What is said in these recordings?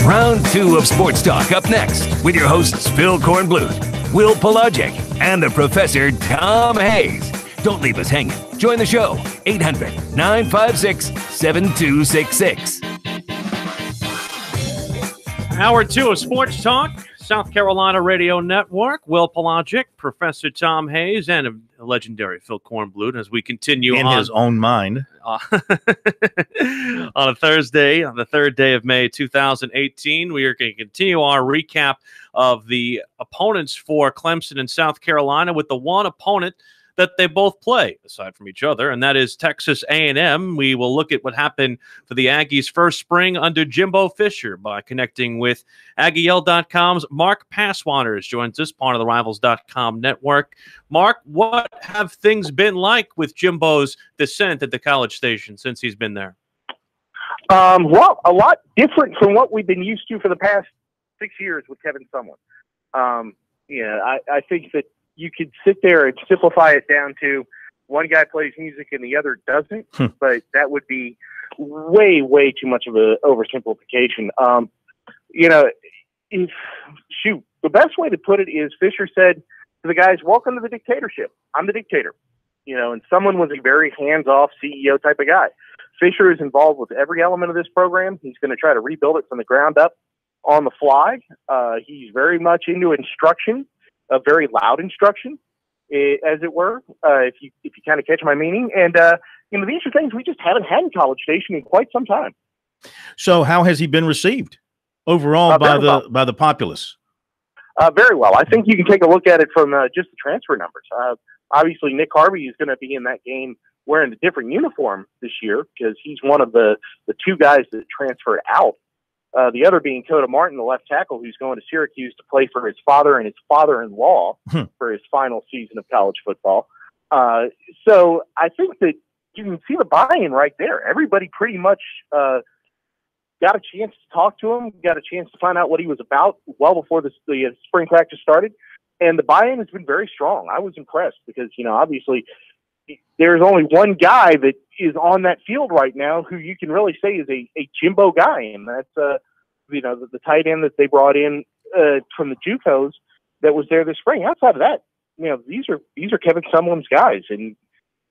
Round 2 of Sports Talk up next with your hosts Phil Kornblut, Will Pelagic, and the Professor Tom Hayes. Don't leave us hanging. Join the show, 800-956-7266. Hour 2 of Sports Talk, South Carolina Radio Network. Will Pelagic, Professor Tom Hayes, and a legendary Phil Kornblut as we continue in his own mind on a Thursday, on the 3rd day of May 2018. We are going to continue our recap of the opponents for Clemson and South Carolina with the one opponent that they both play aside from each other, and that is Texas A&M. We will look at what happened for the Aggies' first spring under Jimbo Fisher by connecting with AggieL.com's Mark Passwaters, joins us, part of the Rivals.com network. Mark, what have things been like with Jimbo's descent at the College Station since he's been there? Well, a lot different from what we've been used to for the past 6 years with Kevin Sumlin. I think that you could sit there and simplify it down to one guy plays music and the other doesn't, but that would be way, way too much of an oversimplification. The best way to put it is Fisher said to the guys, welcome to the dictatorship. I'm the dictator. And someone was a very hands-off CEO type of guy. Fisher is involved with every element of this program. He's going to try to rebuild it from the ground up on the fly. He's very much into instruction. A very loud instruction, as it were, if you kind of catch my meaning. And, these are things we just haven't had in College Station in quite some time. So how has he been received overall by the populace? Very well. I think you can take a look at it from just the transfer numbers. Obviously, Nick Harvey is going to be in that game wearing a different uniform this year because he's one of the two guys that transferred out. The other being Coda Martin, the left tackle, who's going to Syracuse to play for his father and his father-in-law for his final season of college football. So I think that you can see the buy-in right there. Everybody pretty much got a chance to talk to him, got a chance to find out what he was about well before the spring practice started. And the buy-in has been very strong. I was impressed because, obviously there's only one guy that is on that field right now who you can really say is a Jimbo guy, and that's the tight end that they brought in from the JUCOs that was there this spring. Outside of that, these are Kevin Sumlin's guys, and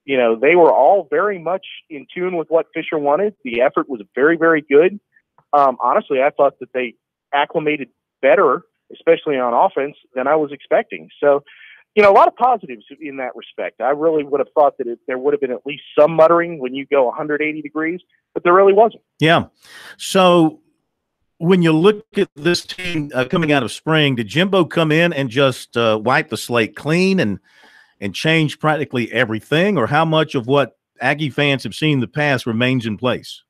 they were all very much in tune with what Fisher wanted. The effort was very, very good. Honestly, I thought that they acclimated better, especially on offense, than I was expecting. So, a lot of positives in that respect. I really would have thought that there would have been at least some muttering when you go 180 degrees, but there really wasn't. Yeah. So when you look at this team coming out of spring, did Jimbo come in and just wipe the slate clean and change practically everything, or how much of what Aggie fans have seen in the past remains in place?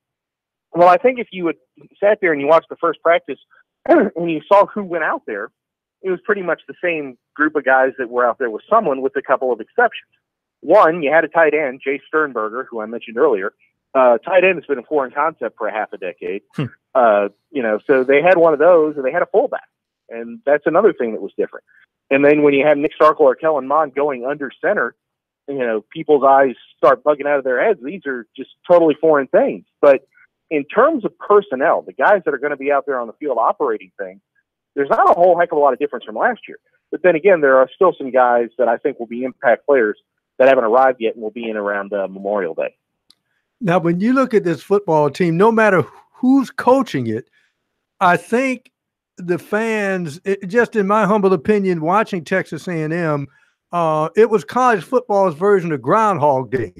Well, I think if you had sat there and you watched the first practice and you saw who went out there, it was pretty much the same group of guys that were out there with someone, with a couple of exceptions. One, you had a tight end, Jay Sternberger, who I mentioned earlier. Tight end has been a foreign concept for half a decade. So they had one of those, and they had a fullback. And that's another thing that was different. And then when you have Nick Starkel or Kellen Mond going under center, people's eyes start bugging out of their heads. These are just totally foreign things. But in terms of personnel, the guys that are going to be out there on the field operating things, there's not a whole heck of a lot of difference from last year. But then again, there are still some guys that I think will be impact players that haven't arrived yet and will be in around Memorial Day. Now, when you look at this football team, no matter who's coaching it, I think the fans, just in my humble opinion, watching Texas A&M, it was college football's version of Groundhog Day.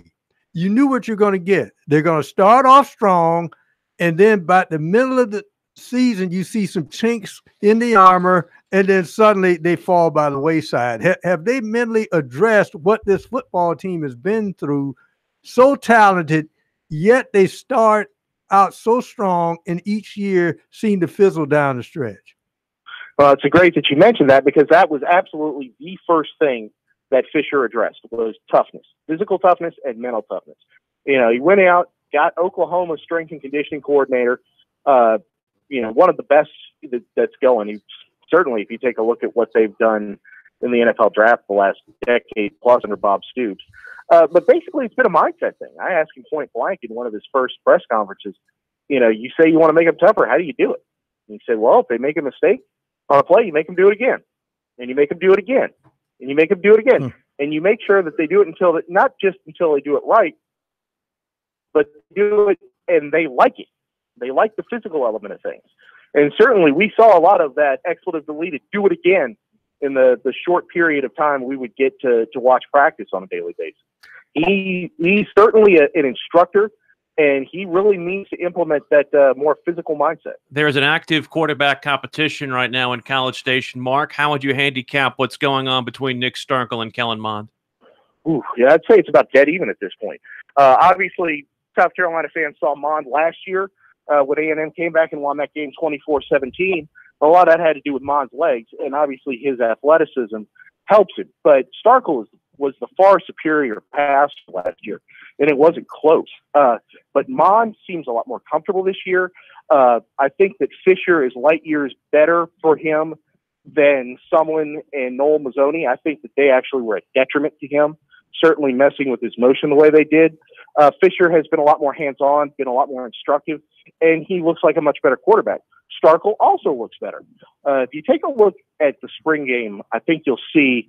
You knew what you're going to get. They're going to start off strong, and then by the middle of the season, you see some chinks in the armor, and then suddenly they fall by the wayside. Have they mentally addressed what this football team has been through? So talented, yet they start out so strong, and each year seem to fizzle down the stretch. Well, it's great that you mentioned that, because that was absolutely the first thing that Fisher addressed was toughness, physical toughness and mental toughness. He went out, got Oklahoma's strength and conditioning coordinator, one of the best that's going. Certainly, if you take a look at what they've done in the NFL draft the last decade plus under Bob Stoops. But basically, it's been a mindset thing. I asked him point blank in one of his first press conferences, you say you want to make them tougher. How do you do it? And he said, well, if they make a mistake on a play, you make them do it again. And you make them do it again. And you make them do it again. And you make sure that they do it not just until they do it right, but do it and they like it. They like the physical element of things. And certainly we saw a lot of that expletive deleted, do it again, in the short period of time we would get to watch practice on a daily basis. He's certainly an instructor, and he really needs to implement that more physical mindset. There's an active quarterback competition right now in College Station. Mark, how would you handicap what's going on between Nick Starkel and Kellen Mond? Yeah, I'd say it's about dead even at this point. Obviously, South Carolina fans saw Mond last year when A&M came back and won that game 24-17. A lot of that had to do with Mond's legs, and obviously his athleticism helps him. But Starkel was the far superior passer last year, and it wasn't close. But Mond seems a lot more comfortable this year. I think that Fisher is light years better for him than Sumlin and Noel Mazzoni. I think that they actually were a detriment to him, certainly messing with his motion the way they did. Fisher has been a lot more hands-on, been a lot more instructive, and he looks like a much better quarterback. Starkel also looks better. If you take a look at the spring game, I think you'll see,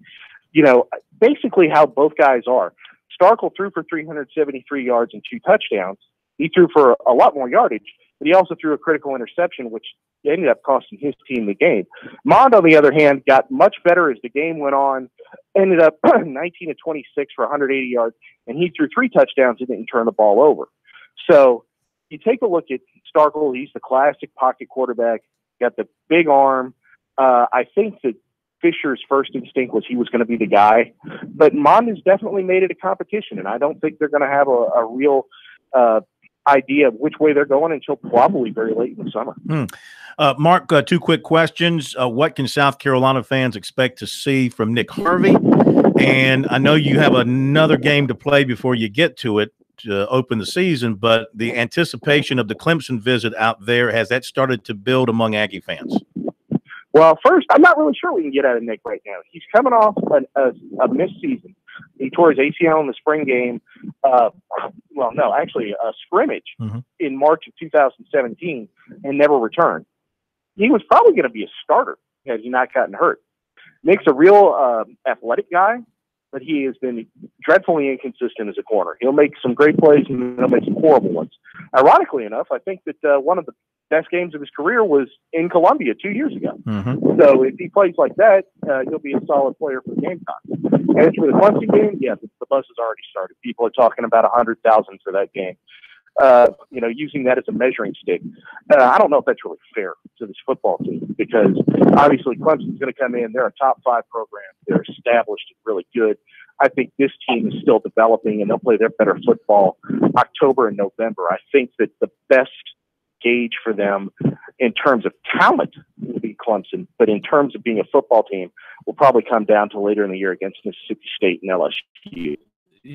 basically how both guys are. Starkel threw for 373 yards and 2 touchdowns. He threw for a lot more yardage, but he also threw a critical interception, which ended up costing his team the game. Mond, on the other hand, got much better as the game went on, ended up 19 of 26 for 180 yards, and he threw 3 touchdowns and didn't turn the ball over. So you take a look at Starkel, he's the classic pocket quarterback, got the big arm. I think that Fisher's first instinct was he was going to be the guy, but Mond has definitely made it a competition, and I don't think they're going to have a real idea of which way they're going until probably very late in the summer. Mark, 2 quick questions. What can South Carolina fans expect to see from Nick Harvey? And I know you have another game to play before you get to it to open the season, but the anticipation of the Clemson visit out there, has that started to build among Aggie fans? Well, first, I'm not really sure we can get out of Nick right now. He's coming off a missed season. He tore his ACL in the spring game. A scrimmage in March of 2017 and never returned. He was probably going to be a starter had he not gotten hurt. Nick's a real athletic guy, but he has been dreadfully inconsistent as a corner. He'll make some great plays and he'll make some horrible ones. Ironically enough, I think that one of the best games of his career was in Columbia 2 years ago. So if he plays like that, he'll be a solid player for the Gamecocks. As for the Clemson game, yeah, the buzz has already started. People are talking about 100,000 for that game. Using that as a measuring stick. I don't know if that's really fair to this football team, because obviously Clemson's going to come in. They're a top 5 program. They're established and really good. I think this team is still developing, and they'll play their better football October and November. I think that the best gauge for them in terms of talent will be Clemson, but in terms of being a football team will probably come down to later in the year against Mississippi State and LSU.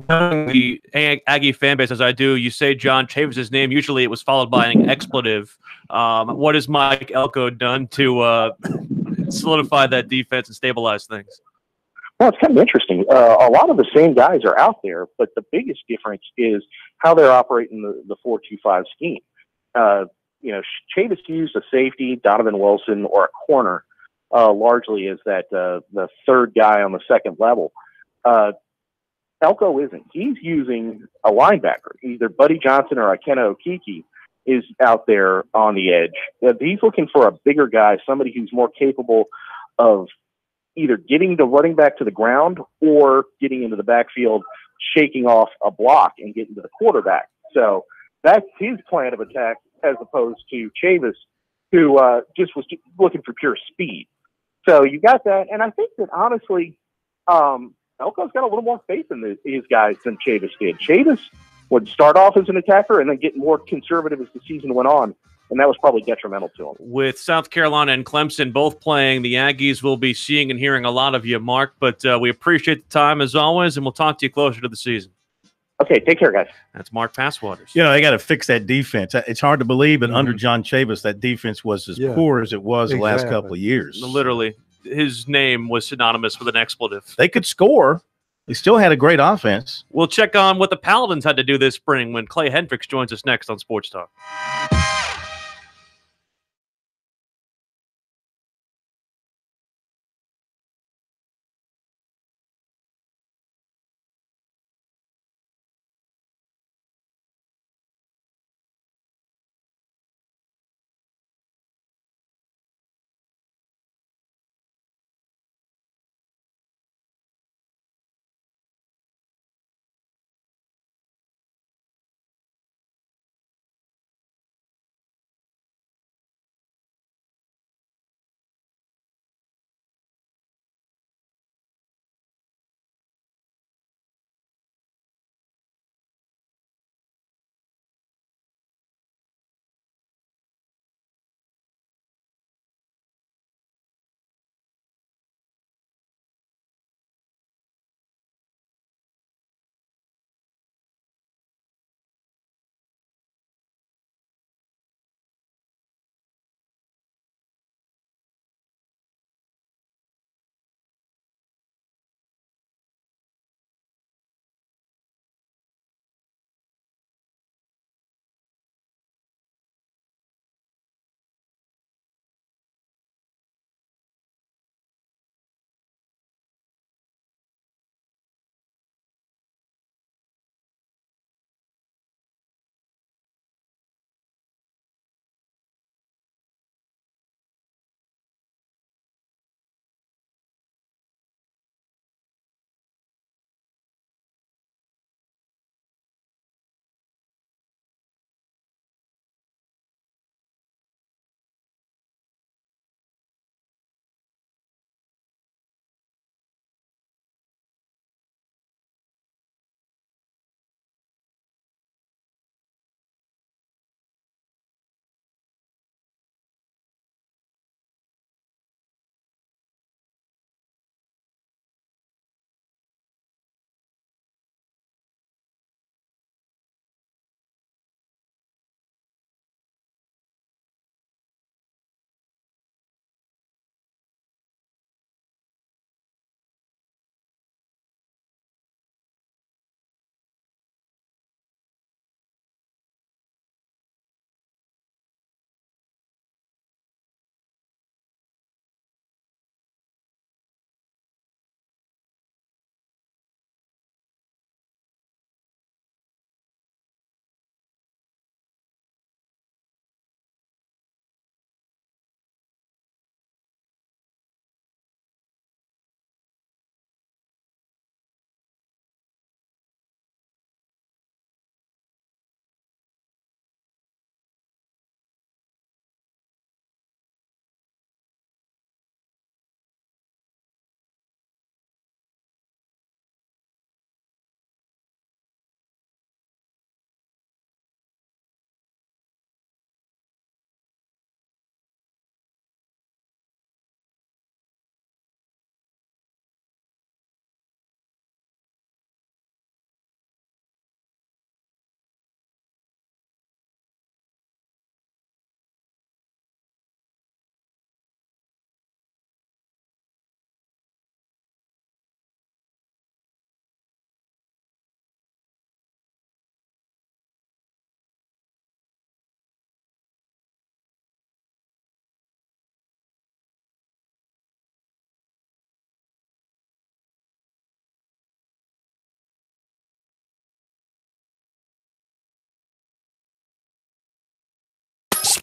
Knowing the Aggie fan base as I do, you say John Chavis' name. Usually it was followed by an expletive. What has Mike Elko done to solidify that defense and stabilize things? Well, it's kind of interesting. A lot of the same guys are out there, but the biggest difference is how they're operating the 4-2-5 scheme. Chavis used a safety, Donovan Wilson, or a corner, largely as that the third guy on the second level. Elko isn't. He's using a linebacker. Either Buddy Johnson or Ikenna Okeke is out there on the edge. He's looking for a bigger guy, somebody who's more capable of either getting the running back to the ground or getting into the backfield, shaking off a block and getting to the quarterback. So that's his plan of attack as opposed to Chavis, who just was looking for pure speed. So you got that. And I think that honestly, Elko's got a little more faith in his guys than Chavis did. Chavis would start off as an attacker and then get more conservative as the season went on. And that was probably detrimental to him. With South Carolina and Clemson both playing, the Aggies will be seeing and hearing a lot of you, Mark. But we appreciate the time as always, and we'll talk to you closer to the season. Okay, take care, guys. That's Mark Passwaters. They got to fix that defense. It's hard to believe, but under John Chavis, that defense was as poor as it was the last couple of years. Literally, his name was synonymous with an expletive. They could score. They still had a great offense. We'll check on what the Paladins had to do this spring when Clay Hendricks joins us next on Sports Talk.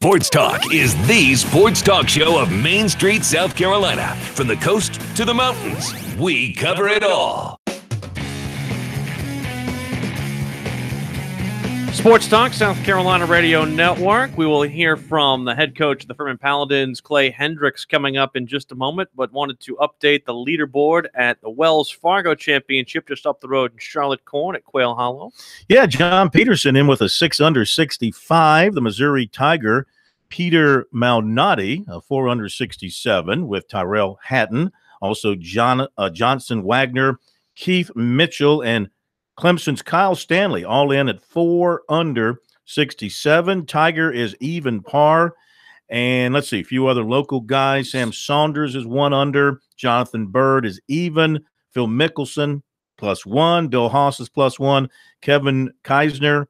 Sports Talk is the sports talk show of Main Street, South Carolina. From the coast to the mountains, we cover it all. Sports Talk, South Carolina Radio Network. We will hear from the head coach of the Furman Paladins, Clay Hendricks, coming up in just a moment, but wanted to update the leaderboard at the Wells Fargo Championship just up the road in Charlotte Corn at Quail Hollow. Yeah, John Peterson in with a 6 under 65. The Missouri Tiger, Peter Malnati, a 4 under 67 with Tyrell Hatton. Also Johnson Wagner, Keith Mitchell, and Clemson's Kyle Stanley, all in at 4 under 67. Tiger is even par. And let's see, a few other local guys. Sam Saunders is 1 under. Jonathan Bird is even. Phil Mickelson, +1. Bill Haas is +1. Kevin Kisner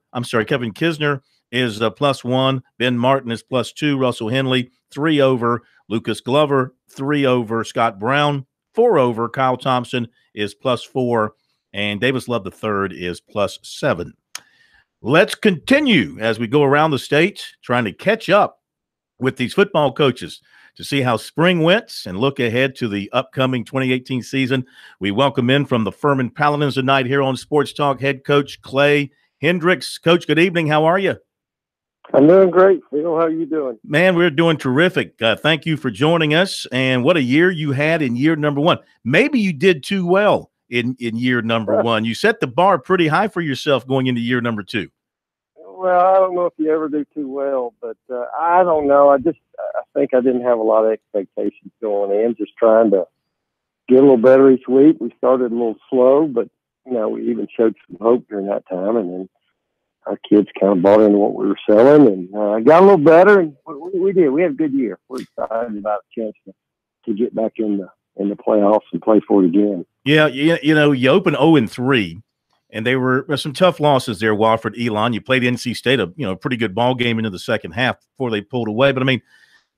is +1. Ben Martin is +2. Russell Henley, 3 over. Lucas Glover, 3 over. Scott Brown, 4 over. Kyle Thompson is +4. And Davis Love III is +7. Let's continue as we go around the state trying to catch up with these football coaches to see how spring went and look ahead to the upcoming 2018 season. We welcome in from the Furman Paladins tonight here on Sports Talk head coach Clay Hendricks. Coach, good evening. How are you? I'm doing great. Phil, how are you doing? Man, we're doing terrific. Thank you for joining us. And what a year you had in year number 1. Maybe you did too well in year number 1. You set the bar pretty high for yourself going into year number 2. Well, I don't know if you ever do too well, but I don't know. I think I didn't have a lot of expectations going in, just trying to get a little better each week. We started a little slow, but, we even showed some hope during that time. And then our kids kind of bought into what we were selling and got a little better. And we did. We had a good year. We're excited about the chance to get back in the playoffs and play for it again. Yeah, you opened 0-3, and there were some tough losses there. Wofford, Elon. You played NC State, a pretty good ball game into the second half before they pulled away. But I mean,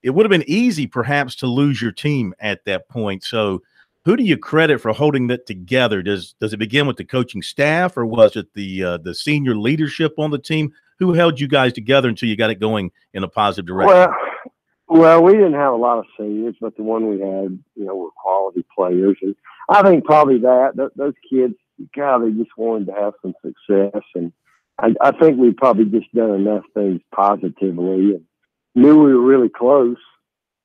it would have been easy perhaps to lose your team at that point. So, who do you credit for holding that together? Does it begin with the coaching staff, or was it the senior leadership on the team? Who held you guys together until you got it going in a positive direction? Well, we didn't have a lot of seniors, but the one we had, were quality players. And I think probably those kids, God, they just wanted to have some success. And I think we probably just done enough things positively and knew we were really close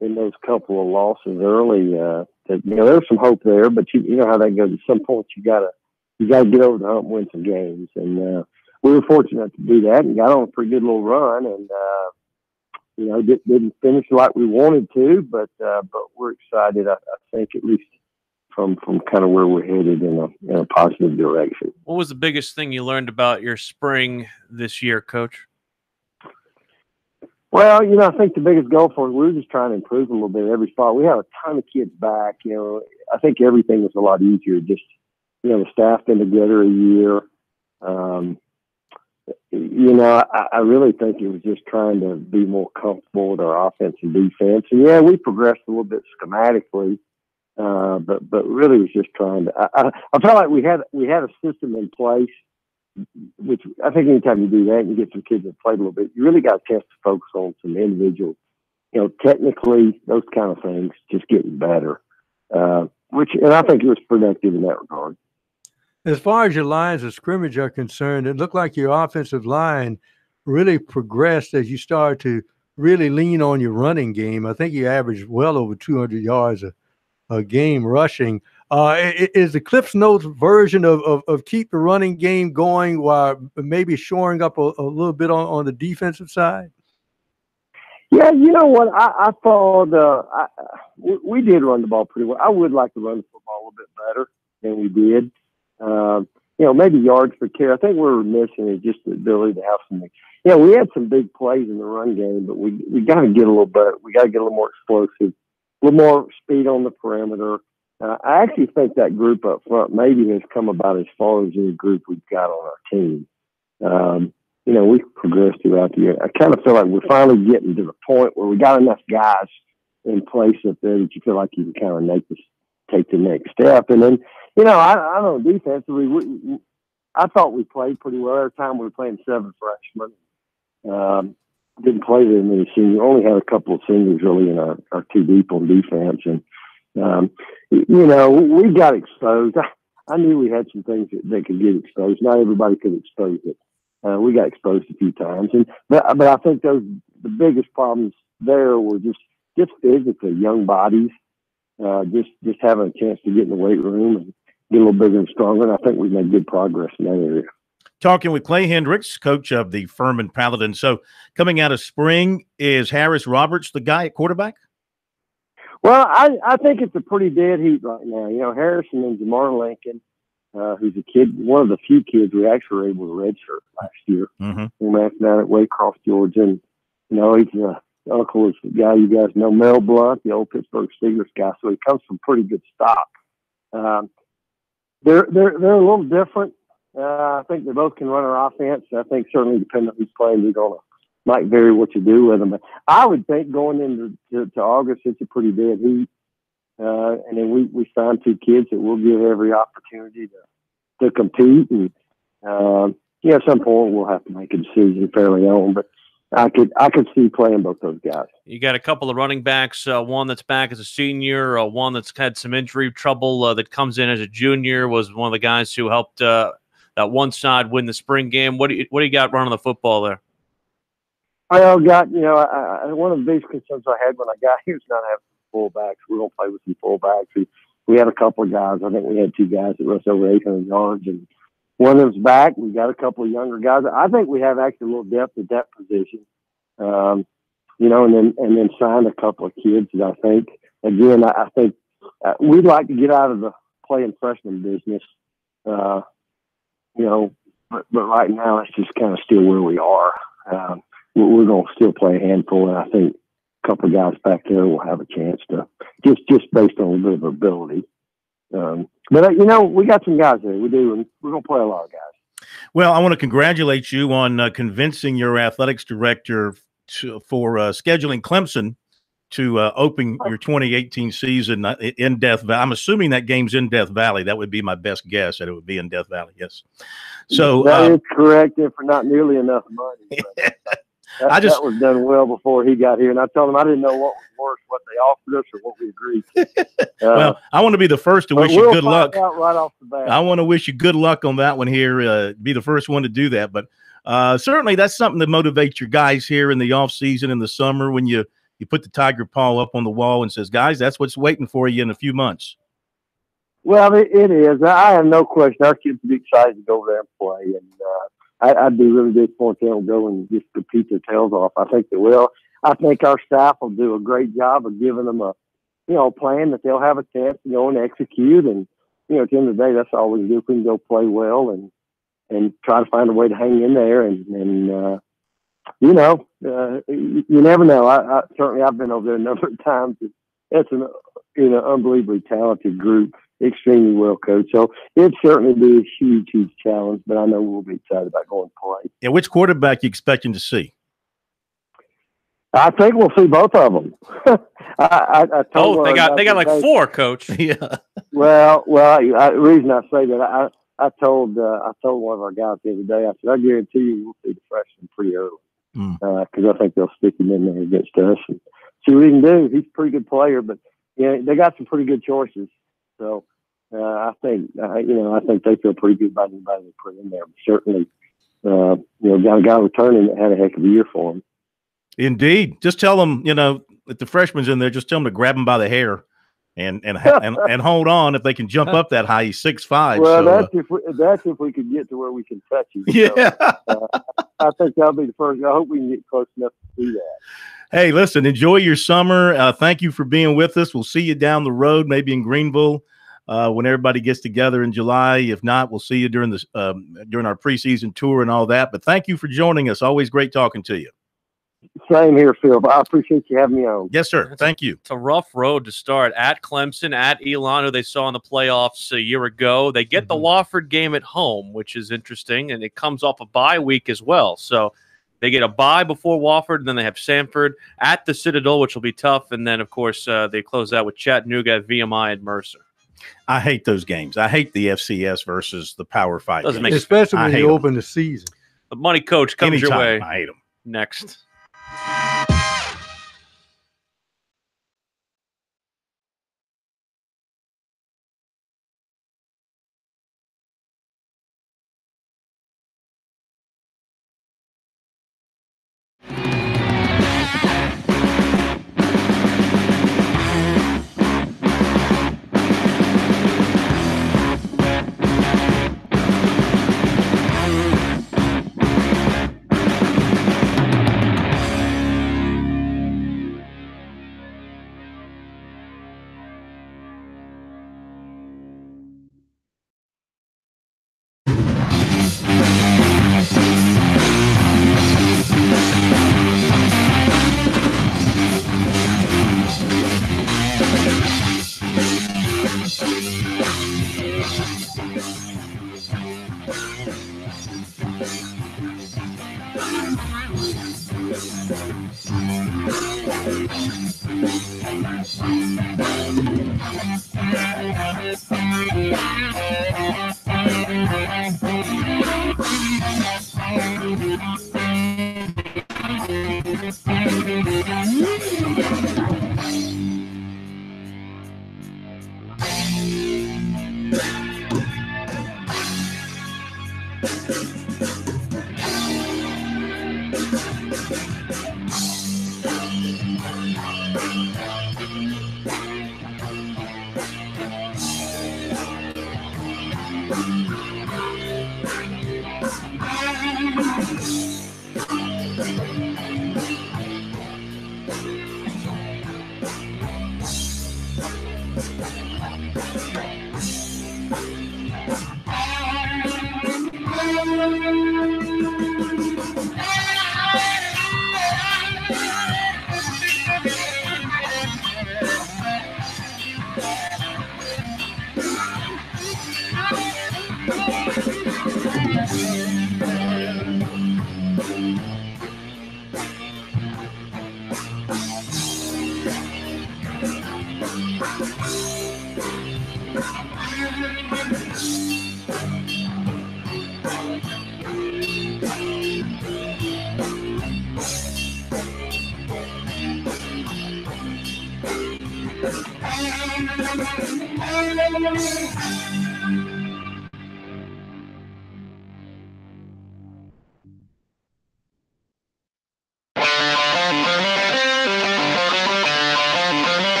in those couple of losses early. That there's some hope there, but you know how that goes. At some point, you gotta get over the hump and win some games. And we were fortunate to do that and got on a pretty good little run. And didn't finish like we wanted to, but we're excited. I think at least from kind of where we're headed in a positive direction. What was the biggest thing you learned about your spring this year, Coach? Well, I think the biggest goal for us, we were just trying to improve a little bit every spot. We have a ton of kids back. I think everything was a lot easier. Just the staff been together a year. I really think it was just trying to be more comfortable with our offense and defense. And yeah, we progressed a little bit schematically, but really was just trying to. I felt like we had a system in place, which I think anytime you do that and you get some kids that played a little bit, you really got a chance to focus on some individual, technically those kind of things, just getting better. And I think it was productive in that regard. As far as your lines of scrimmage are concerned, it looked like your offensive line really progressed as you started to really lean on your running game. I think you averaged well over 200 yards a game rushing. Is the Cliff's Notes version of keep the running game going while maybe shoring up a little bit on the defensive side? Yeah, you know what? I thought we did run the ball pretty well. I would like to run the football a little bit better than we did. Maybe yards per carry. I think we're missing is just the ability to have some. We had some big plays in the run game, but we got to get a little better. We got to get a little more explosive, a little more speed on the perimeter. I actually think that group up front maybe has come about as far as any group we've got on our team. We've progressed throughout the year. I kind of feel like we're finally getting to the point where we got enough guys in place up there that you feel like you can kind of take the next step. And then, I don't know, defensively, I thought we played pretty well every time we were playing 7 freshmen. didn't play very many seniors. Only had a couple of seniors really in our two deep on defense. And, we got exposed. I knew we had some things that could get exposed. Not everybody could expose it. We got exposed a few times. But I think the biggest problems there were just physically, young bodies, just having a chance to get in the weight room and get a little bigger and stronger. And I think we've made good progress in that area. Talking with Clay Hendricks, coach of the Furman Paladins. So coming out of spring, is Harris Roberts the guy at quarterback? Well, I think it's a pretty dead heat right now. Harrison and Jamar Lincoln, who's a kid, one of the few kids we actually were able to redshirt last year. Mm-hmm. We matched down at Waycross, Georgia. And, he's uncle is the guy you guys know, Mel Blunt, the old Pittsburgh Steelers guy. So he comes from pretty good stock. They're a little different. I think they both can run our offense. I think certainly depending on who's playing, you're going to might vary what you do with them. But I would think going into August, it's a pretty dead heat. And then we signed two kids that we'll give every opportunity to compete. And, at some point we'll have to make a decision fairly on. But I could see playing both those guys. You got a couple of running backs, one that's back as a senior, one that's had some injury trouble that comes in as a junior, was one of the guys who helped that one side win the spring game. What do you got running the football there? I got, one of the biggest concerns I had when I got here is not having fullbacks. We're going to play with some fullbacks. We had a couple of guys. I think we had two guys that rushed over 800 yards, and one of them's back. We got a couple of younger guys. I think we have actually a little depth at that position, and then signed a couple of kids that I think, again, I think we'd like to get out of the playing freshman business, but right now it's just kind of still where we are. We're going to still play a handful, and I think a couple of guys back there will have a chance to just based on a little bit of ability. But we got some guys there. We do, and we're going to play a lot of guys. Well, I want to congratulate you on convincing your athletics director for scheduling Clemson to open your 2018 season in Death Valley. I'm assuming that game's in Death Valley. That would be my best guess, that it would be in Death Valley. Yes. So that is correct, and for not nearly enough money. That was done well before he got here, and I told him I didn't know what was worse, what they offered us or what we agreed to. Well, I want to be the first to wish you good luck. Out right off the bat. I want to wish you good luck on that one here. Be the first one to do that, but certainly that's something that motivates your guys here in the off season in the summer when you put the tiger paw up on the wall and says, guys, that's what's waiting for you in a few months. Well, it is. I have no question. Our kids would be excited to go over there and play, and I'd be really disappointed if they'll go and just compete their tails off. I think they will. I think our staff will do a great job of giving them a plan that they'll have a chance to go and execute. And, at the end of the day, that's all we can do. If we can go play well and try to find a way to hang in there. You never know. Certainly I've been over there a number of times. It's an unbelievably talented group. Extremely well coached. So it'd certainly be a huge, huge challenge, but I know we'll be excited about going to play. Yeah, which quarterback you expecting to see? I think we'll see both of them. I told they got like four, Coach. Yeah. Well, the reason I say that, I told one of our guys the other day, I said, I guarantee you we'll see the freshman pretty early because I think they'll stick him in there against us and see what he can do. He's a pretty good player, but they got some pretty good choices. So I think they feel pretty good about anybody they put in there. But certainly, got a guy returning that had a heck of a year for him. Indeed. Just tell them, if the freshman's in there, just tell them to grab him by the hair and hold on if they can jump up that high. He's 6'5". Well, that's if we could get to where we can touch him. Yeah. So, I think that'll be the first. I hope we can get close enough to do that. Hey, listen, enjoy your summer. Thank you for being with us. We'll see you down the road, maybe in Greenville, when everybody gets together in July. If not, we'll see you during our preseason tour and all that. But thank you for joining us. Always great talking to you. Same here, Phil. I appreciate you having me on. Yes, sir. Thank you. It's a rough road to start at Clemson, at Elon, who they saw in the playoffs a year ago. They get the Wofford game at home, which is interesting, and it comes off a bye week as well. So they get a bye before Wofford, and then they have Samford at the Citadel, which will be tough. And then, of course, they close out with Chattanooga, VMI, and Mercer. I hate those games. I hate the FCS versus the Power 5 games. Especially when you open the season. The money coach comes your way. I hate them. Next.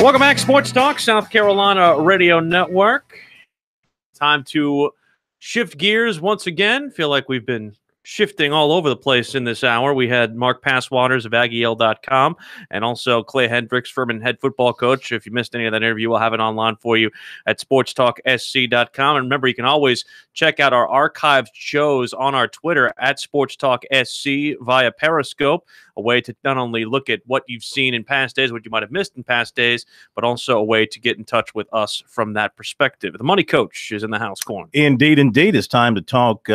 Welcome back, Sports Talk, South Carolina Radio Network. Time to shift gears once again. Feel like we've been shifting all over the place in this hour. We had Mark Passwaters of AggieL.com and also Clay Hendricks, Furman head football coach. If you missed any of that interview, we'll have it online for you at SportsTalkSC.com. And remember, you can always check out our archived shows on our Twitter at SportsTalkSC via Periscope, a way to not only look at what you've seen in past days, what you might have missed in past days, but also a way to get in touch with us from that perspective. The Money Coach is in the house, Corn. Indeed, indeed. It's time to talk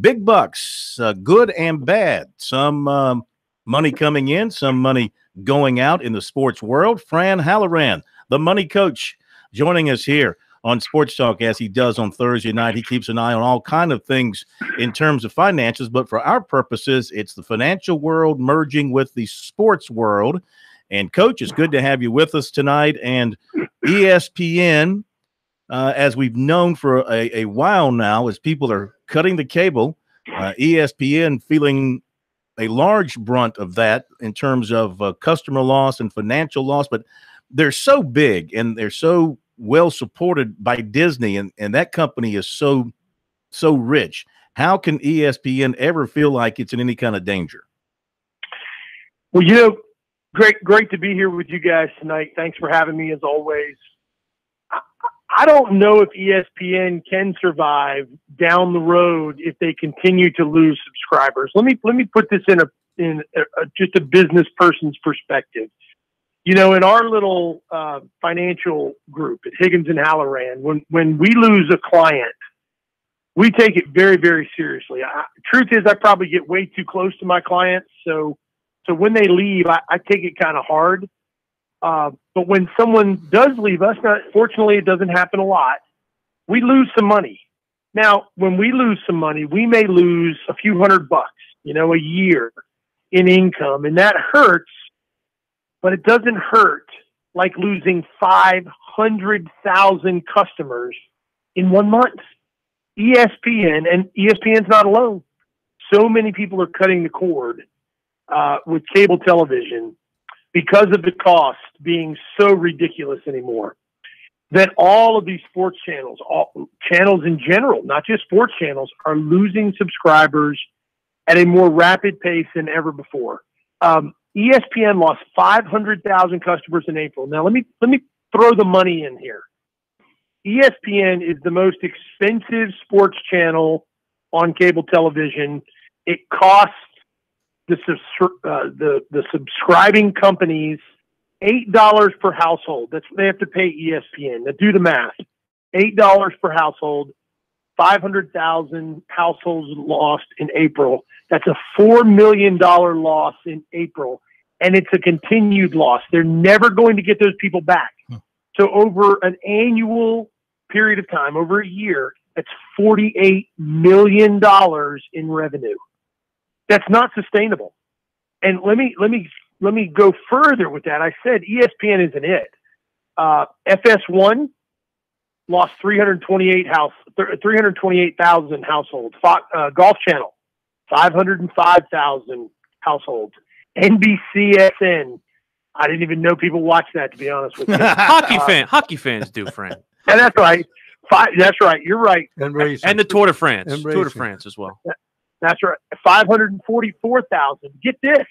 big bucks, good and bad. Some money coming in, some money going out in the sports world. Fran Halloran, the Money Coach, joining us here on Sports Talk as he does on Thursday night. He keeps an eye on all kind of things in terms of finances, but for our purposes, it's the financial world merging with the sports world. And Coach, it's good to have you with us tonight. And ESPN, as we've known for a while now, as people are cutting the cable, ESPN feeling a large brunt of that in terms of customer loss and financial loss, but they're so big and they're so well supported by Disney, and that company is so rich. How can ESPN ever feel like it's in any kind of danger? Well, you know, great to be here with you guys tonight. Thanks for having me as always. I don't know if ESPN can survive down the road if they continue to lose subscribers. Let me put this in just a business person's perspective. You know, in our little financial group at Higgins and Halloran, when we lose a client, we take it very, very seriously. Truth is, I probably get way too close to my clients, so when they leave, I take it kind of hard. But when someone does leave us, now, fortunately, it doesn't happen a lot. We lose some money. Now, when we lose some money, we may lose a few $100, a year in income, and that hurts. But it doesn't hurt like losing 500,000 customers in 1 month. ESPN's not alone. So many people are cutting the cord with cable television because of the cost being so ridiculous anymore, that all of these sports channels, all channels in general, not just sports channels, are losing subscribers at a more rapid pace than ever before. ESPN lost 500,000 customers in April. Now, let me throw the money in here. ESPN is the most expensive sports channel on cable television. It costs the subscribing companies $8 per household. That's what they have to pay ESPN. Now, do the math. $8 per household, 500,000 households lost in April. That's a $4 million loss in April, and it's a continued loss. They're never going to get those people back. So over an annual period of time, over a year, that's $48 million in revenue. That's not sustainable. And let me go further with that. I said ESPN isn't it. FS1 lost 328,000 households. Golf Channel, 505,000 households. NBCSN, I didn't even know people watch that, to be honest with you. Hockey fans do, Frank. And that's right. That's right. You're right. And the Tour de France. Tour de France as well. That's right. 544,000. Get this.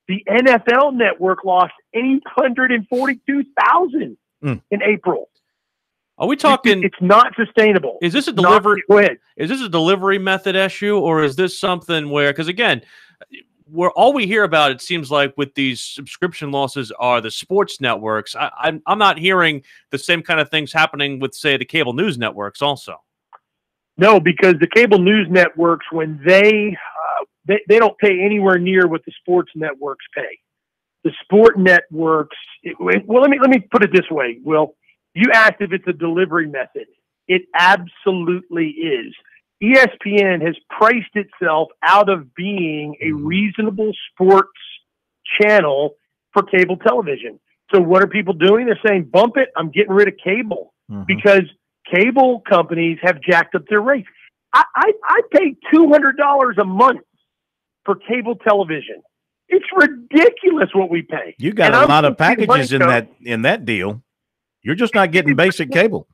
The NFL network lost 842,000 in April. Are we talking? It's not sustainable. Is this a delivery? Go ahead. Is this a delivery method issue, or is this something where? Because again, all we hear about, it seems like, with these subscription losses are the sports networks. I'm not hearing the same kind of things happening with, say, the cable news networks also. No, because the cable news networks, when they don't pay anywhere near what the sports networks pay. The sport networks. Well, let me put it this way, Will. You asked if it's a delivery method. It absolutely is. ESPN has priced itself out of being a reasonable sports channel for cable television. So what are people doing? They're saying, bump it. I'm getting rid of cable because cable companies have jacked up their rates. I pay $200 a month for cable television. It's ridiculous what we pay. You got a lot of packages in that deal. You're just not getting basic cable.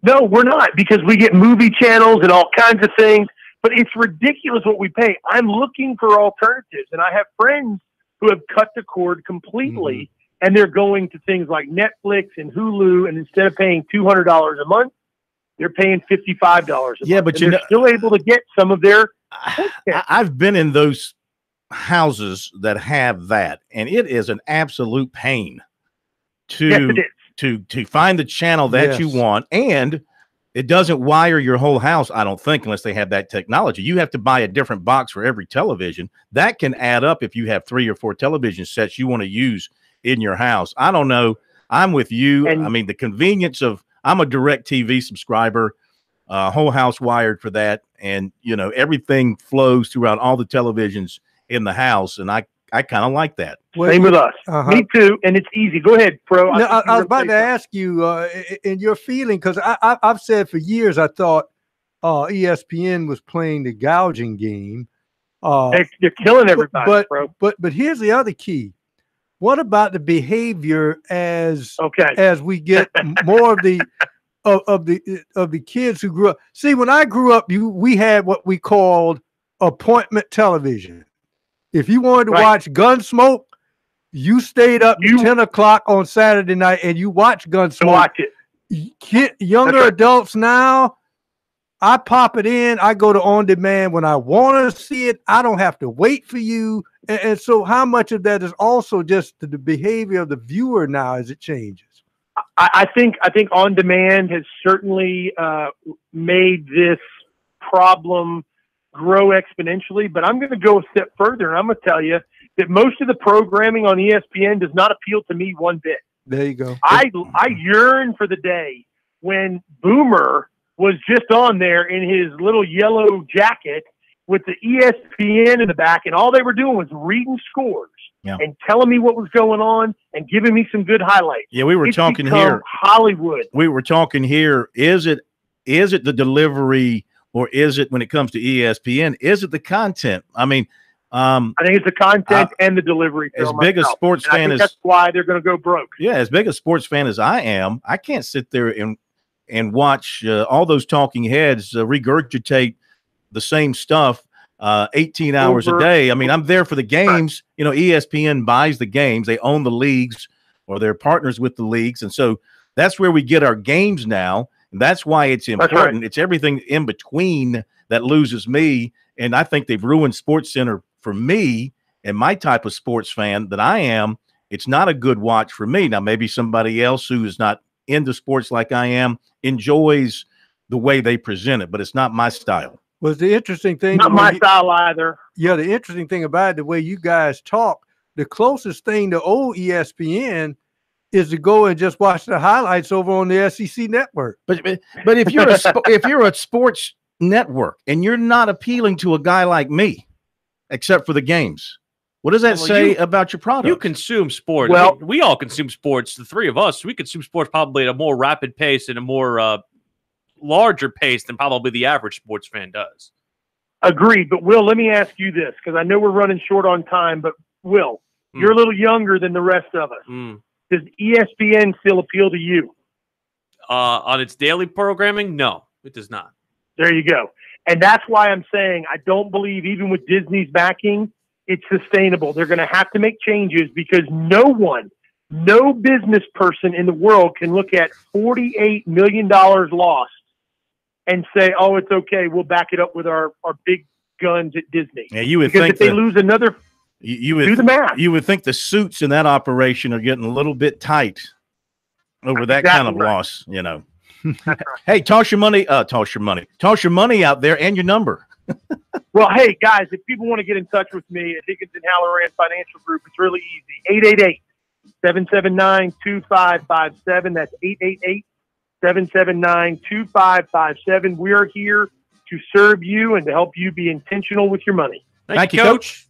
No, we're not, because we get movie channels and all kinds of things, but it's ridiculous what we pay. I'm looking for alternatives, and I have friends who have cut the cord completely, and they're going to things like Netflix and Hulu, and instead of paying $200 a month, they're paying $55 a month. Yeah, but they're still able to get some of their. I've been in those houses that have that, and it is an absolute pain to find the channel that you want, and it doesn't wire your whole house, I don't think, unless they have that technology. You have to buy a different box for every television. That can add up if you have 3 or 4 television sets you want to use in your house. I don't know. I'm with you. I mean, the convenience of, I'm a DirecTV subscriber, whole house wired for that, and everything flows throughout all the televisions in the house, and I kind of like that. Same with us. Me too, and it's easy. Go ahead, Pro. I was about to ask you in your feeling, because I've said for years I thought ESPN was playing the gouging game. They're killing everybody, but here's the other key. What about the behavior as we get more of the kids who grew up? See, when I grew up, we had what we called appointment television. If you wanted to watch Gunsmoke, you stayed up 10 o'clock on Saturday night and you watched Gunsmoke. Watch it. younger adults now, I pop it in. I go to on demand when I want to see it. I don't have to wait for you. And so how much of that is also just the behavior of the viewer now as it changes? I think on demand has certainly made this problem grow exponentially. But I'm going to go a step further, and I'm going to tell you that most of the programming on ESPN does not appeal to me one bit. There you go. I yearn for the day when Boomer was just on there in his little yellow jacket with the ESPN in the back, and all they were doing was reading scores and telling me what was going on and giving me some good highlights. Yeah, we were talking here. Hollywood. We were talking here. Is it the delivery, or is it, when it comes to ESPN, is it the content? I mean, I think it's the content and the delivery. As big a sports fan as that's why they're going to go broke. Yeah, as big a sports fan as I am, I can't sit there and watch all those talking heads regurgitate the same stuff 18 hours a day. I mean, I'm there for the games. You know, ESPN buys the games. They own the leagues, or they're partners with the leagues. And so that's where we get our games now. And that's why it's important. Right. It's everything in between that loses me. And I think they've ruined SportsCenter for me and my type of sports fan that I am. It's not a good watch for me. Now, maybe somebody else who is not into sports like I am enjoys the way they present it, but it's not my style. Was the interesting thing. Not my style either. Yeah, the interesting thing about it, the way you guys talk, the closest thing to old ESPN is to go and just watch the highlights over on the SEC network. But if you're if you're a sports network and you're not appealing to a guy like me, except for the games, what does that say about your product? You consume sports. Well, we all consume sports. The three of us, we consume sports probably at a more rapid pace and a more larger pace than probably the average sports fan does. Agreed. But Will, let me ask you this, because I know we're running short on time, but Will, you're a little younger than the rest of us. Does ESPN still appeal to you? On its daily programming? No, it does not. There you go. And that's why I'm saying I don't believe, even with Disney's backing, it's sustainable. They're going to have to make changes, because no business person in the world can look at $48 million lost and say, oh, it's okay, we'll back it up with our big guns at Disney. Yeah, you would because think if they lose another, you would do the math. You would think the suits in that operation are getting a little bit tight over that kind of loss, you know. Hey, toss your money out there and your number. Well, hey, guys, if people want to get in touch with me at Higgins and Halloran Financial Group, it's really easy. 888-779-2557. That's 888-779-2557. We are here to serve you and to help you be intentional with your money. Thank you, Coach.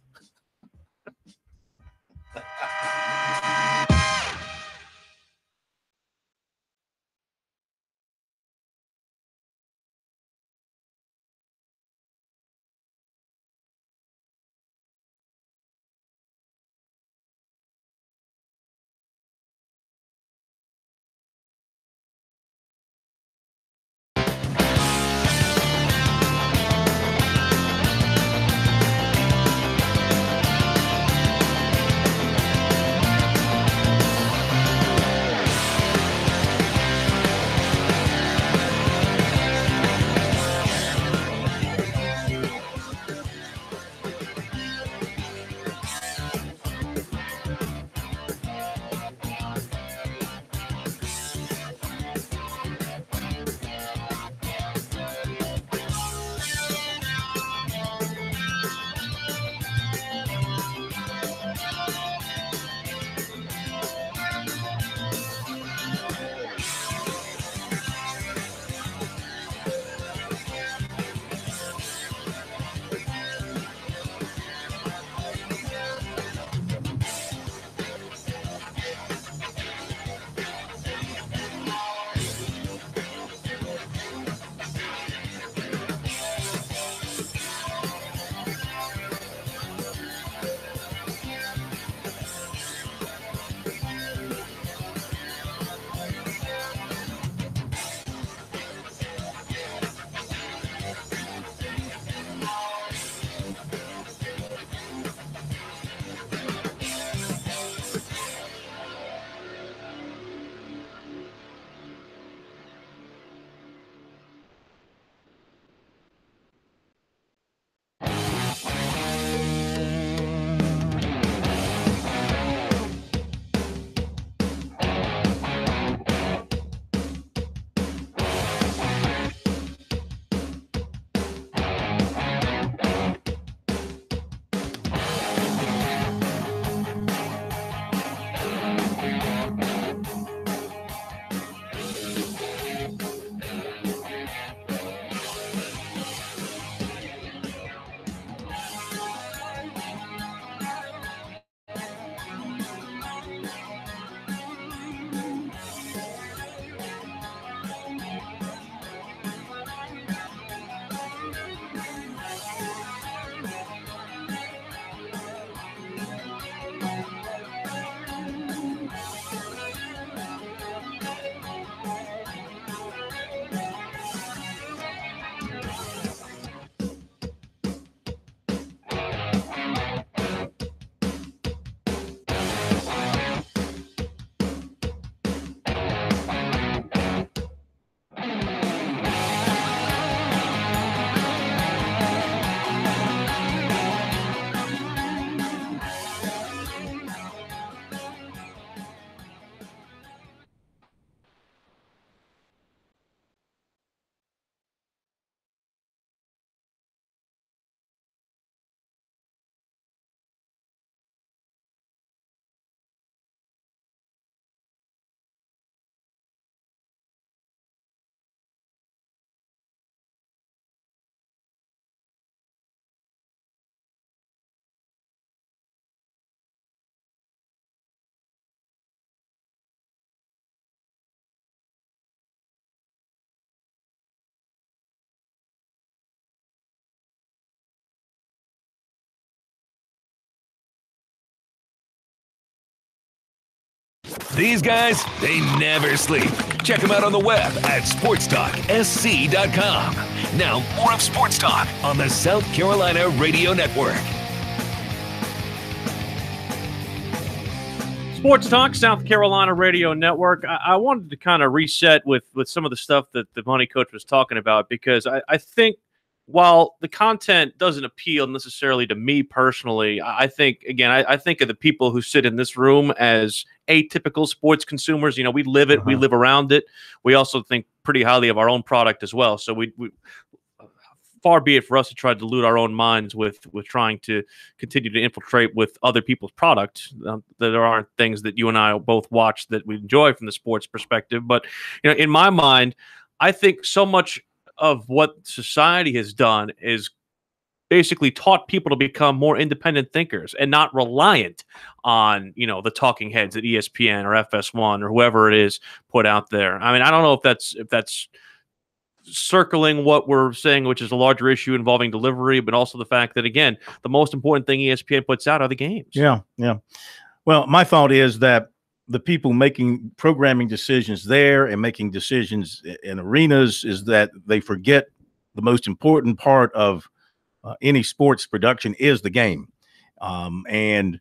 These guys, they never sleep. Check them out on the web at SportsTalkSC.com. Now, more of Sports Talk on the South Carolina Radio Network. Sports Talk, South Carolina Radio Network. I wanted to kind of reset with some of the stuff that the Money Coach was talking about, because I think while the content doesn't appeal necessarily to me personally, I think, again, I think of the people who sit in this room as atypical sports consumers. You know, we live it, we live around it. We also think pretty highly of our own product as well. So we far be it for us to try to delude our own minds with trying to continue to infiltrate with other people's product. There aren't things that you and I both watch that we enjoy from the sports perspective. But, you know, in my mind, I think so much of what society has done is basically taught people to become more independent thinkers and not reliant on, you know, the talking heads at ESPN or FS1 or whoever it is put out there. I mean, I don't know if that's circling what we're saying, which is a larger issue involving delivery, but also the fact that, again, the most important thing ESPN puts out are the games. Yeah. Well, my thought is that the people making programming decisions there and making decisions in arenas is that they forget the most important part of any sports production is the game. And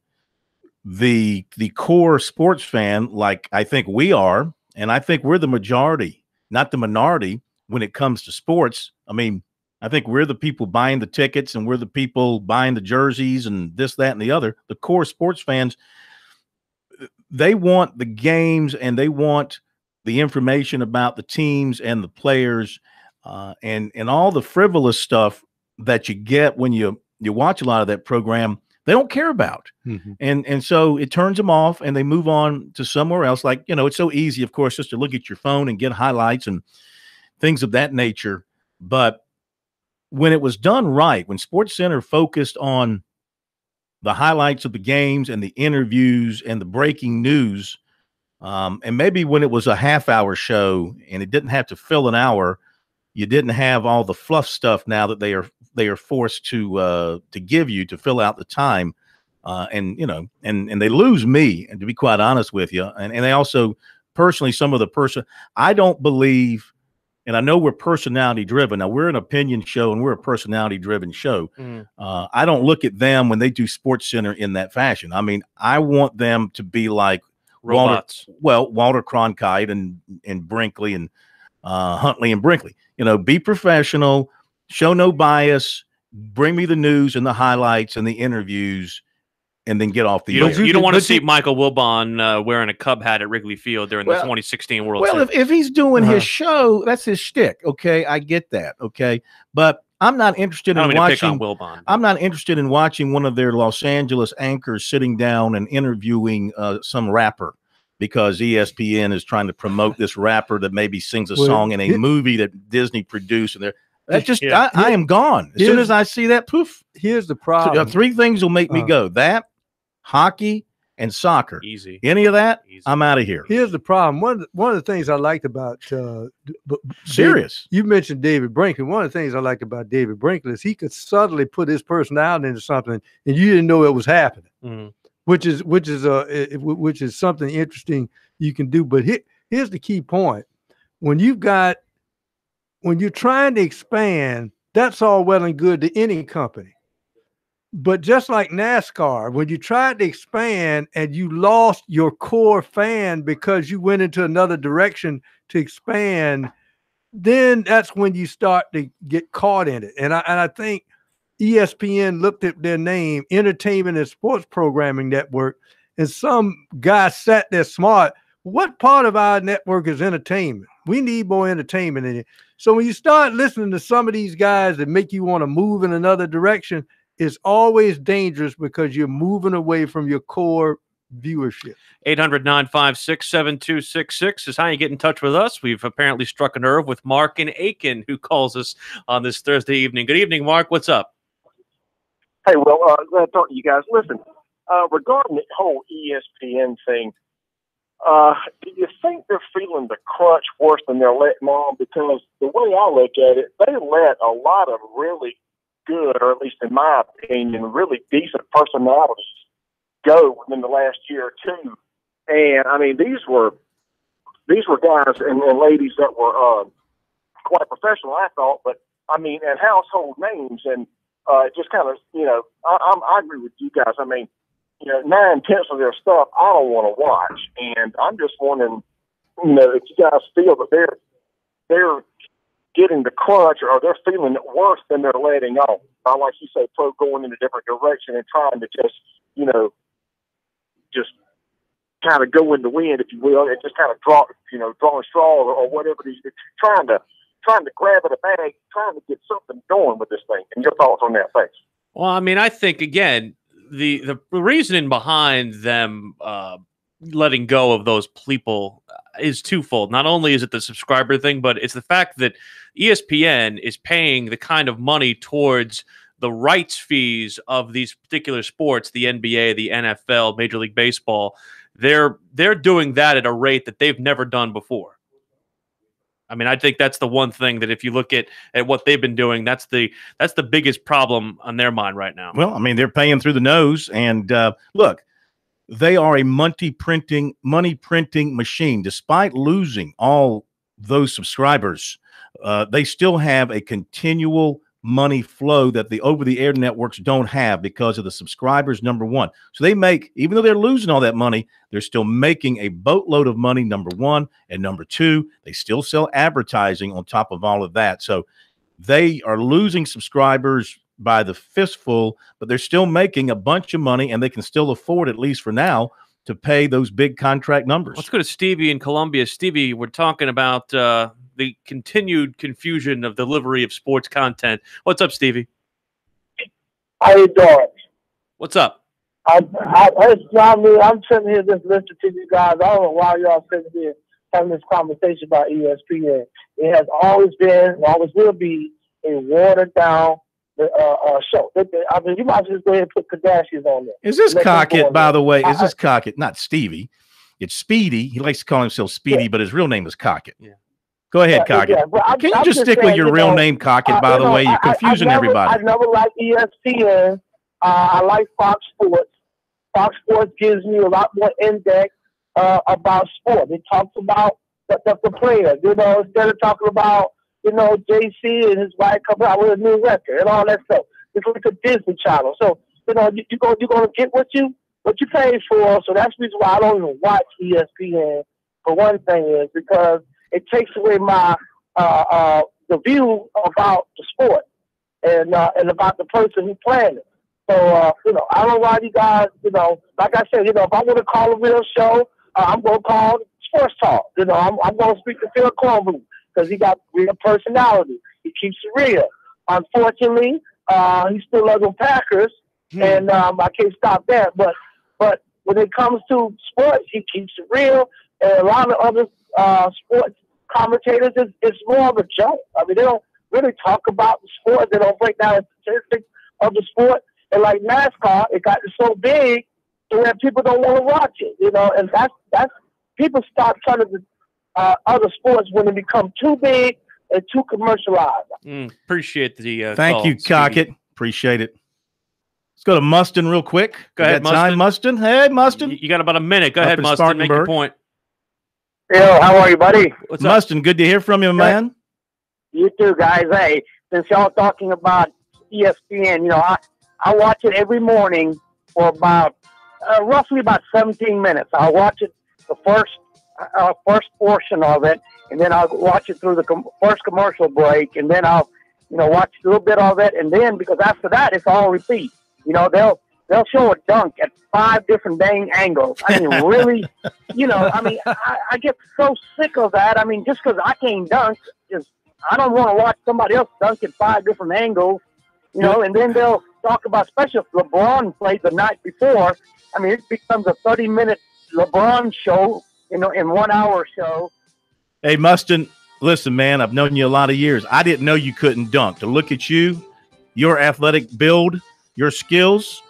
the core sports fan, like I think we are, and I think we're the majority, not the minority, when it comes to sports. I mean, I think we're the people buying the tickets and we're the people buying the jerseys and this, that, and the other. The core sports fans, they want the games and they want the information about the teams and the players and all the frivolous stuff that you get when you watch a lot of that program. They don't care about. And so it turns them off and they move on to somewhere else. Like, you know, it's so easy, of course, just to look at your phone and get highlights and things of that nature. But when it was done right, when SportsCenter focused on the highlights of the games and the interviews and the breaking news, and maybe when it was a half-hour show and it didn't have to fill an hour, you didn't have all the fluff stuff now that they are forced to give you to fill out the time. And you know, and they lose me, and to be quite honest with you, and they also personally, some of the I don't believe. And I know we're personality driven. Now we're an opinion show and we're a personality driven show. I don't look at them when they do SportsCenter in that fashion. I mean, I want them to be like robots. Walter Cronkite and Brinkley and Huntley and Brinkley. You know, be professional, show no bias, bring me the news and the highlights and the interviews, and then get off the air. You don't want to see Michael Wilbon wearing a Cub hat at Wrigley Field during the 2016 World Series. Well, if he's doing his show, that's his shtick. Okay, I get that. Okay, but I'm not interested in watching Wilbon. I'm not interested in watching one of their Los Angeles anchors sitting down and interviewing some rapper because ESPN is trying to promote this rapper that maybe sings a song in a movie that Disney produced, and that just I am gone as soon as I see that. Poof. Here's the problem. Three things will make me go: that, hockey, and soccer. Easy. Any of that, easy. I'm out of here. Here's the problem. One of the things I liked about serious. You mentioned David Brinkley. One of the things I liked about David Brinkley is he could subtly put his personality into something, and you didn't know it was happening. Which is something interesting you can do. But here's the key point: when you're trying to expand, that's all well and good to any company. But just like NASCAR, when you tried to expand and you lost your core fan because you went into another direction to expand, then that's when you start to get caught in it. And I think ESPN looked at their name, Entertainment and Sports Programming Network, and some guy sat there smart. What part of our network is entertainment? We need more entertainment in it. So when you start listening to some of these guys that make you want to move in another direction, it's always dangerous because you're moving away from your core viewership. 800-956-7266 is how you get in touch with us. We've apparently struck a nerve with Mark in Aiken, who calls us on this Thursday evening. Good evening, Mark. What's up? Hey, well, glad to talk to you guys. Listen, regarding the whole ESPN thing, do you think they're feeling the crunch worse than they're letting on? Because the way I look at it, they let a lot of really good, or at least in my opinion, really decent personalities go within the last year or two. And I mean, these were guys and ladies that were quite professional, I thought, but I mean, and household names, and just kind of, I agree with you guys. I mean, 9/10 of their stuff I don't want to watch, and I'm just wondering, if you guys feel that they're getting the crunch, or they're feeling it worse than they're letting on. Like you say, pro going in a different direction and trying to just kind of go in the wind, if you will, and just kind of drawing straws or whatever it is. Trying to grab at a bag, trying to get something going with this thing. And your thoughts on that? Thanks. Well, I mean, I think, again, the reasoning behind them letting go of those people is twofold. Not only is it the subscriber thing, but it's the fact that ESPN is paying the kind of money towards the rights fees of these particular sports, the NBA, the NFL, Major League Baseball. They're doing that at a rate that they've never done before. I mean, I think that's the one thing that if you look at what they've been doing, that's the biggest problem on their mind right now. Well, I mean, they're paying through the nose, and look, they are a money printing machine. Despite losing all those subscribers, they still have a continual money flow that the over-the-air networks don't have because of the subscribers, number one. So they make, even though they're losing all that money, they're still making a boatload of money, number one. And number two, they still sell advertising on top of all of that. So they are losing subscribers by the fistful, but they're still making a bunch of money, and they can still afford, at least for now, to pay those big contract numbers. Let's go to Stevie in Columbia. Stevie, we're talking about the continued confusion of delivery of sports content. What's up, Stevie? How you doing? What's up? I'm sitting here just listening to you guys. I don't know why y'all sitting here having this conversation about ESPN. It has always been, and always will be, a watered down show. I mean, you might just go ahead and put Kardashians on there. Is this Cockett, by the way? Is this Cockett? Not Stevie. It's Speedy. He likes to call himself Speedy, but his real name is Cockett. Yeah. Go ahead, Cockett. Yeah, Can you just stick with your real name, Cockett, by the way? You're confusing everybody. I never liked ESPN. I like Fox Sports. Fox Sports gives me a lot more index about sport. It talks about the players, instead of talking about, JC and his wife coming out with a new record and all that stuff. It's like a Disney Channel. So, you're going to get what you pay for. So that's the reason why I don't even watch ESPN. For one thing is because it takes away my the view about the sport and about the person who's playing it. So I don't know why you guys, like I said, if I want to call a real show, I'm going to call Sports Talk. I'm going to speak to Phil Cornbrook because he got real personality. He keeps it real. Unfortunately, he still loves the Packers, and I can't stop that. But when it comes to sports, he keeps it real. And a lot of other sports commentators, it's more of a joke. I mean, they don't really talk about the sport. They don't break down the statistics of the sport. And like NASCAR, it got so big that people don't want to watch it. And that's people start turning to other sports when they become too big and too commercialized. Appreciate the thank you, Cockett. Appreciate it. Let's go to Mustin real quick. Go ahead, Mustin. Hey, Mustin. You got about a minute. Go ahead, Mustin. Make your point. Yo, how are you, buddy? What's up? Mustin, good to hear from you, man. You too, guys. Hey, since y'all talking about ESPN, I watch it every morning for about roughly about 17 minutes. I'll watch it the first portion of it, and then I'll watch it through the first commercial break, and then I'll watch a little bit of it, and then because after that it's all repeat. They'll show a dunk at 5 different dang angles. I mean, really, I get so sick of that. I mean, just because I can't dunk, I don't want to watch somebody else dunk at 5 different angles, and then they'll talk about, especially if LeBron played the night before. I mean, it becomes a 30-minute LeBron show, in 1 hour show. Hey, Mustin, listen, man, I've known you a lot of years. I didn't know you couldn't dunk. To look at you, your athletic build, your skills,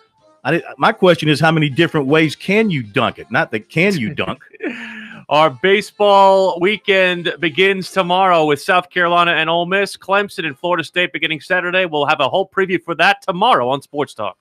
my question is, how many different ways can you dunk it? Not that can you dunk. Our baseball weekend begins tomorrow with South Carolina and Ole Miss, Clemson and Florida State beginning Saturday. We'll have a whole preview for that tomorrow on Sports Talk.